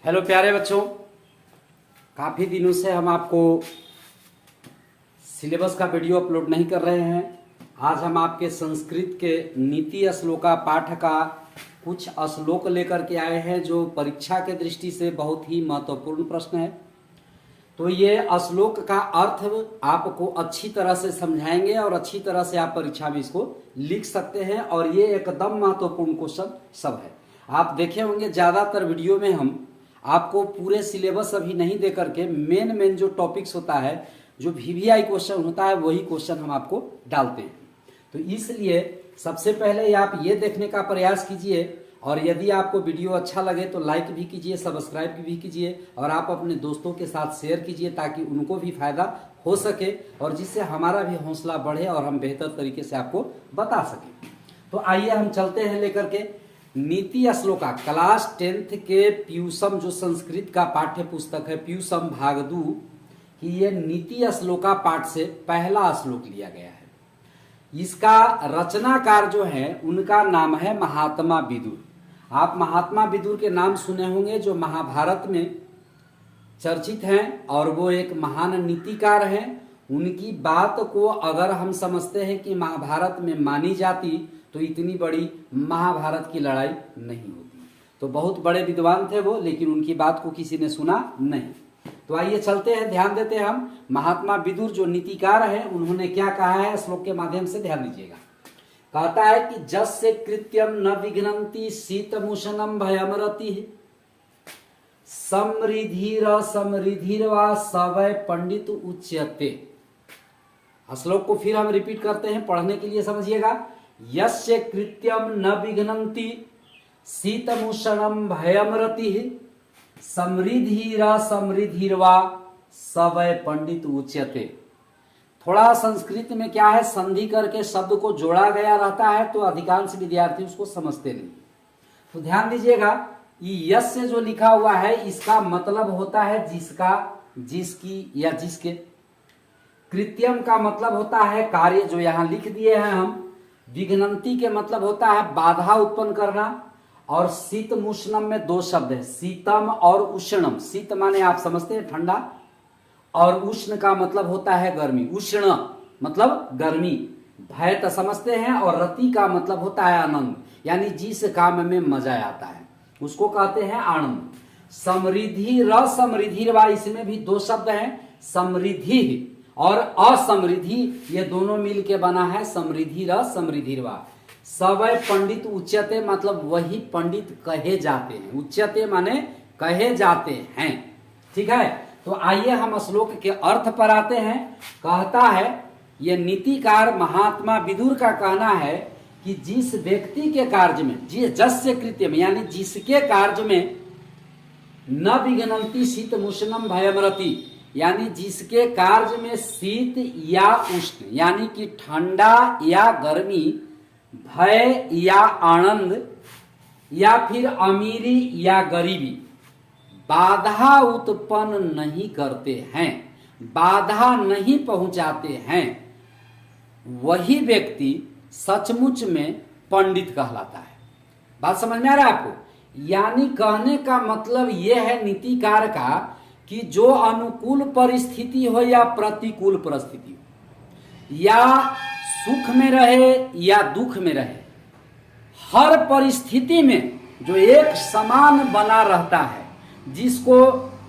Hello प्यारे बच्चों, काफ़ी दिनों से हम आपको सिलेबस का वीडियो अपलोड नहीं कर रहे हैं। आज हम आपके संस्कृत के नीति श्लोका पाठ का कुछ श्लोक लेकर के आए हैं जो परीक्षा के दृष्टि से बहुत ही महत्वपूर्ण प्रश्न है। तो ये श्लोक का अर्थ आपको अच्छी तरह से समझाएंगे और अच्छी तरह से आप परीक्षा में इसको लिख सकते हैं और ये एकदम महत्वपूर्ण क्वेश्चन सब है। आप देखे होंगे ज़्यादातर वीडियो में हम आपको पूरे सिलेबस अभी नहीं दे करके मेन जो टॉपिक्स होता है, जो वीवीआई क्वेश्चन होता है, वही क्वेश्चन हम आपको डालते हैं। तो इसलिए सबसे पहले आप ये देखने का प्रयास कीजिए और यदि आपको वीडियो अच्छा लगे तो लाइक भी कीजिए, सब्सक्राइब भी कीजिए और आप अपने दोस्तों के साथ शेयर कीजिए ताकि उनको भी फायदा हो सके और जिससे हमारा भी हौसला बढ़े और हम बेहतर तरीके से आपको बता सकें। तो आइए हम चलते हैं लेकर के नीति श्लोका क्लास 10th के प्यूसम जो संस्कृत का पाठ्य पुस्तक है प्यूसम भाग 2 की ये नीति श्लोका पाठ से पहला श्लोक लिया गया है। इसका रचनाकार जो है उनका नाम है महात्मा विदुर। आप महात्मा विदुर के नाम सुने होंगे जो महाभारत में चर्चित हैं और वो एक महान नीतिकार हैं। उनकी बात को अगर हम समझते हैं कि महाभारत में मानी जाती तो इतनी बड़ी महाभारत की लड़ाई नहीं होती। तो बहुत बड़े विद्वान थे वो, लेकिन उनकी बात को किसी ने सुना नहीं। तो आइए चलते हैं, ध्यान देते हैं हम महात्मा विदुर जो नीतिकार हैं उन्होंने क्या कहा है श्लोक के माध्यम से ध्यान दीजिएगा। कहता है कि जस्य कृत्यम न विघ्नन्ति शीतमुषणम भयमरति समृद्धिर समृद्धिर्वा सवै पंडित उच्यते। श्लोक को फिर हम रिपीट करते हैं, पढ़ने के लिए समझिएगा। यस्य कृत्यम न विघ्नन्ति शीतमुषणम भयमरति समृद्धिर समृद्धिर्वा सवै पंडित उच्यते। थोड़ा संस्कृत में क्या है, संधि करके शब्द को जोड़ा गया रहता है तो अधिकांश विद्यार्थी उसको समझते नहीं। तो ध्यान दीजिएगा, ये यस्य जो लिखा हुआ है इसका मतलब होता है जिसका, जिसकी या जिसके। कृत्यम का मतलब होता है कार्य, जो यहां लिख दिए हैं हम। विघ्नन्ति के मतलब होता है बाधा उत्पन्न करना। और शीतमुष्णम में दो शब्द है, शीतम और उष्णम। शीत माने आप समझते हैं ठंडा, और उष्ण का मतलब होता है गर्मी। उष्ण मतलब गर्मी। भय तो समझते हैं, और रति का मतलब होता है आनंद, यानी जिस काम में मजा आता है उसको कहते हैं आनंद। समृद्धि र समृद्धि, इसमें भी दो शब्द हैं, समृद्धि और असमृद्धि, ये दोनों मिल के बना है समृद्धि र समृद्धिर्वा। सवै पंडित उच्यते मतलब वही पंडित कहे जाते हैं। उच्यते माने कहे जाते हैं, ठीक है। तो आइए हम श्लोक के अर्थ पर आते हैं। कहता है, ये नीतिकार महात्मा विदुर का कहना है कि जिस व्यक्ति के कार्य में, जस्य कृत्यम यानी जिसके कार्य में न विघ्नन्ति शीतमुष्णम भयमरति, यानी जिसके कार्य में शीत या उष्ण यानी कि ठंडा या गर्मी, भय या आनंद, या फिर अमीरी या गरीबी बाधा उत्पन्न नहीं करते हैं, बाधा नहीं पहुंचाते हैं, वही व्यक्ति सचमुच में पंडित कहलाता है। बात समझ में आ रहा है आपको? यानी कहने का मतलब यह है नीतिकार का कि जो अनुकूल परिस्थिति हो या प्रतिकूल परिस्थिति हो, या सुख में रहे या दुख में रहे, हर परिस्थिति में जो एक समान बना रहता है, जिसको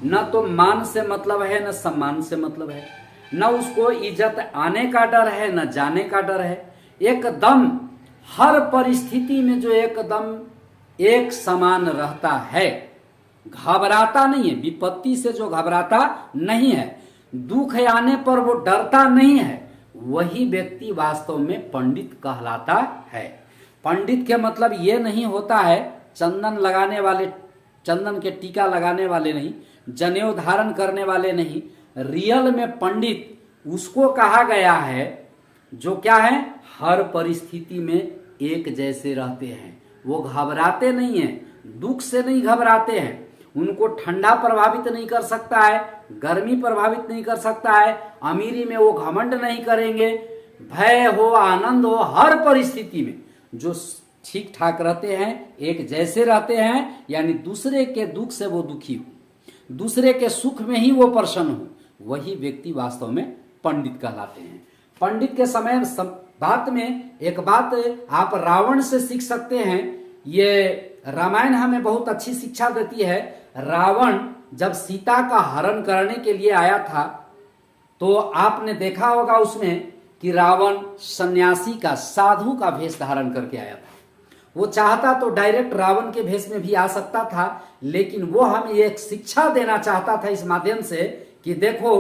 न तो मान से मतलब है न सम्मान से मतलब है, न उसको इज्जत आने का डर है न जाने का डर है, एकदम हर परिस्थिति में जो एकदम एक समान रहता है, घबराता नहीं है, विपत्ति से जो घबराता नहीं है, दुख आने पर वो डरता नहीं है, वही व्यक्ति वास्तव में पंडित कहलाता है। पंडित के मतलब ये नहीं होता है चंदन लगाने वाले, चंदन के टीका लगाने वाले नहीं, जनेऊ धारण करने वाले नहीं। रियल में पंडित उसको कहा गया है जो क्या है, हर परिस्थिति में एक जैसे रहते हैं। वो घबराते नहीं हैं, दुख से नहीं घबराते हैं, उनको ठंडा प्रभावित नहीं कर सकता है, गर्मी प्रभावित नहीं कर सकता है, अमीरी में वो घमंड नहीं करेंगे, भय हो आनंद हो, हर परिस्थिति में जो ठीक ठाक रहते हैं, एक जैसे रहते हैं, यानी दूसरे के दुख से वो दुखी हो, दूसरे के सुख में ही वो प्रसन्न हो, वही व्यक्ति वास्तव में पंडित कहलाते हैं। पंडित के समय बात में एक बात आप रावण से सीख सकते हैं। ये रामायण हमें बहुत अच्छी शिक्षा देती है। रावण जब सीता का हरण करने के लिए आया था तो आपने देखा होगा उसमें कि रावण सन्यासी का, साधु का भेष धारण करके आया था। वो चाहता तो डायरेक्ट रावण के भेष में भी आ सकता था, लेकिन वो हमें एक शिक्षा देना चाहता था इस माध्यम से कि देखो,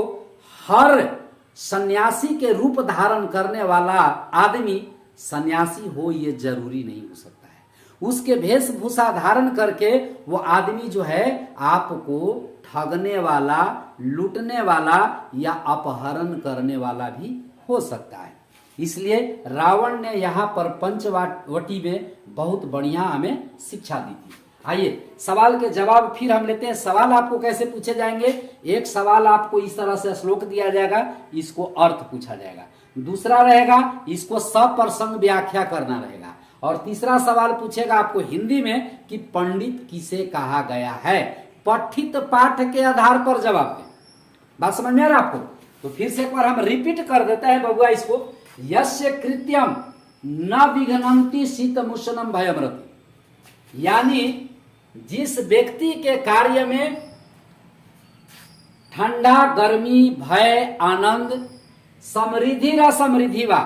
हर सन्यासी के रूप धारण करने वाला आदमी सन्यासी हो ये जरूरी नहीं हो सकता है। उसके वेशभूषा धारण करके वो आदमी जो है आपको ठगने वाला, लूटने वाला या अपहरण करने वाला भी हो सकता है। इसलिए रावण ने यहाँ पर पंचवटी में बहुत बढ़िया हमें शिक्षा दी थी। आइए सवाल के जवाब फिर हम लेते हैं। सवाल आपको कैसे पूछे जाएंगे? एक सवाल आपको इस तरह से श्लोक दिया जाएगा, इसको अर्थ पूछा जाएगा। दूसरा रहेगा इसको सप्रसंग व्याख्या करना रहेगा, और तीसरा सवाल पूछेगा आपको हिंदी में कि पंडित किसे कहा गया है। पठित पाठ के आधार पर जवाब दें। बात समझ में आ रहा आपको? तो फिर से एक बार हम रिपीट कर देते हैं बबुआ इसको। यस्य कृत्यम न विघ्नन्ति शीतमुष्णम भयमृति, यानी जिस व्यक्ति के कार्य में ठंडा, गर्मी, भय, आनंद, समृद्धि र समृद्धि वा,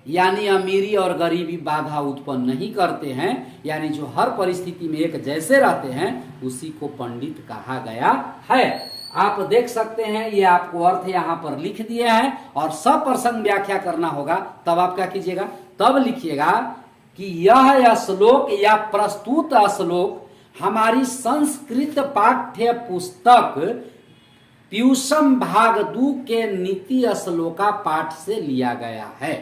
यानी अमीरी और गरीबी बाधा उत्पन्न नहीं करते हैं, यानी जो हर परिस्थिति में एक जैसे रहते हैं, उसी को पंडित कहा गया है। आप देख सकते हैं ये आपको अर्थ यहाँ पर लिख दिए हैं, और सप्रसंग व्याख्या करना होगा। तब आप क्या कीजिएगा, तब लिखिएगा कि यह श्लोक या प्रस्तुत श्लोक हमारी संस्कृत पाठ्य पुस्तक पीयूषम भाग 2 के नीति श्लोका पाठ से लिया गया है।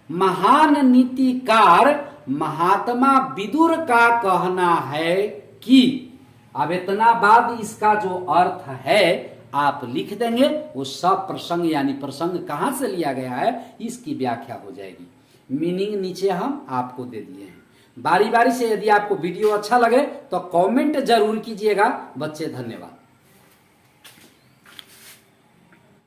महान नीतिकार महात्मा विदुर का कहना है कि, अब इतना बाद इसका जो अर्थ है आप लिख देंगे, वो सब प्रसंग यानी प्रसंग कहां से लिया गया है इसकी व्याख्या हो जाएगी। मीनिंग नीचे हम आपको दे दिए हैं। बारी बारी से यदि आपको वीडियो अच्छा लगे तो कमेंट जरूर कीजिएगा। बच्चे धन्यवाद।